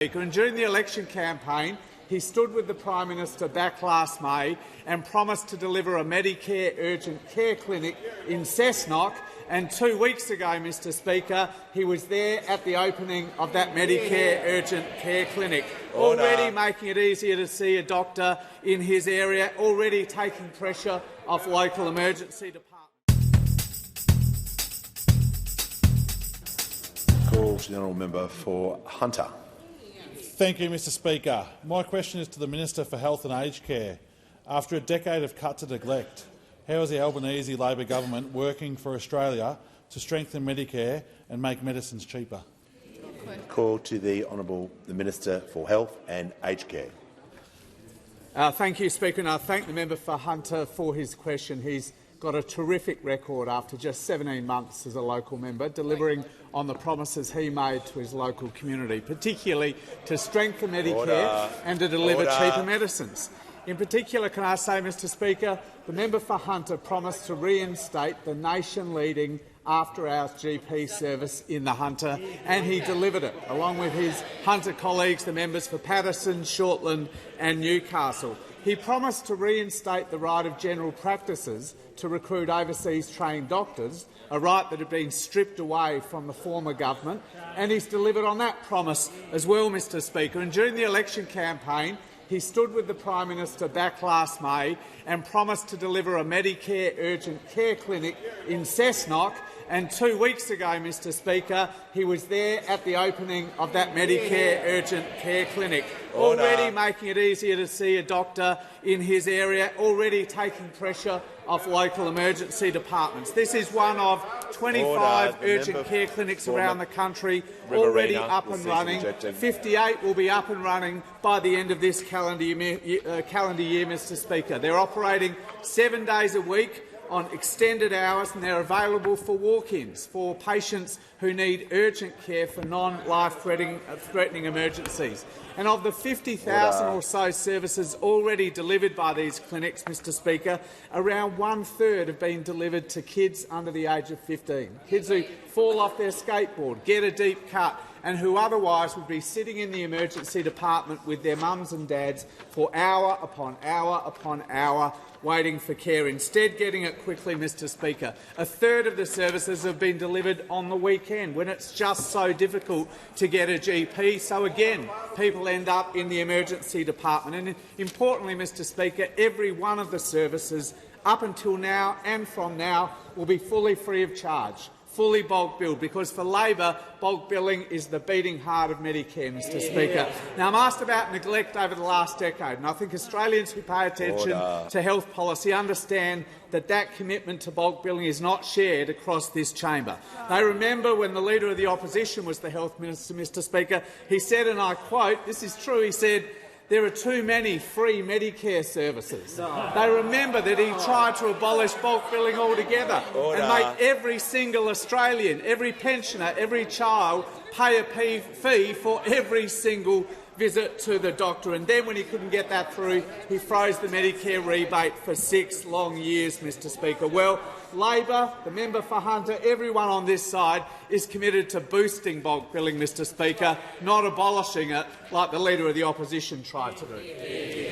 And during the election campaign, he stood with the Prime Minister back last May and promised to deliver a Medicare urgent care clinic in Cessnock. And 2 weeks ago, Mr Speaker, he was there at the opening of that Medicare urgent care clinic, already making it easier to see a doctor in his area, already taking pressure off local emergency departments. Call to the honourable member for Hunter. Thank you, Mr Speaker. My question is to the Minister for Health and Aged Care. After a decade of cuts and neglect, how is the Albanese Labor government working for Australia to strengthen Medicare and make medicines cheaper? Call to the Minister for Health and Aged Care. Thank you, Speaker, and I thank the member for Hunter for his question. He's got a terrific record after just 17 months as a local member, delivering on the promises he made to his local community, particularly to strengthen Medicare and to deliver cheaper medicines. In particular, can I say, Mr Speaker, the member for Hunter promised to reinstate the nation-leading after-hours GP service in the Hunter, and he delivered it, along with his Hunter colleagues, the members for Patterson, Shortland and Newcastle. He promised to reinstate the right of general practices to recruit overseas-trained doctors, a right that had been stripped away from the former government, and he's delivered on that promise as well, Mr Speaker. And during the election campaign, he stood with the Prime Minister back last May and promised to deliver a Medicare urgent care clinic in Cessnock. And 2 weeks ago, Mr Speaker, he was there at the opening of that Medicare urgent care clinic, already making it easier to see a doctor in his area, already taking pressure off local emergency departments. This is one of 25 urgent care clinics around the country already up and running. 58 will be up and running by the end of this calendar year, Mr Speaker. They're operating 7 days a week on extended hours, and they're available for walk-ins for patients who need urgent care for non-life-threatening emergencies. And of the 50,000 or so services already delivered by these clinics, Mr Speaker, around 1/3 have been delivered to kids under the age of 15, kids who fall off their skateboard, get a deep cut, and who otherwise would be sitting in the emergency department with their mums and dads for hour upon hour upon hour waiting for care, instead getting it quickly, Mr Speaker. 1/3 of the services have been delivered on the weekend when it's just so difficult to get a GP. So again, people end up in the emergency department. And importantly, Mr Speaker, every one of the services up until now and from now will be fully free of charge, fully bulk billed, because for Labor, bulk billing is the beating heart of Medicare, Mr Speaker. Now, I'm asked about neglect over the last decade, and I think Australians who pay attention to health policy understand that that commitment to bulk billing is not shared across this chamber. They remember when the Leader of the Opposition was the Health Minister, Mr Speaker, he said, and I quote, this is true, he said, "There are too many free Medicare services." They remember that he tried to abolish bulk billing altogether and make every single Australian, every pensioner, every child pay a fee for every single visit to the doctor. And then when he couldn't get that through, he froze the Medicare rebate for 6 long years, Mr Speaker. Well, Labor, the member for Hunter, everyone on this side is committed to boosting bulk billing, Mr Speaker, not abolishing it like the Leader of the Opposition tried to do.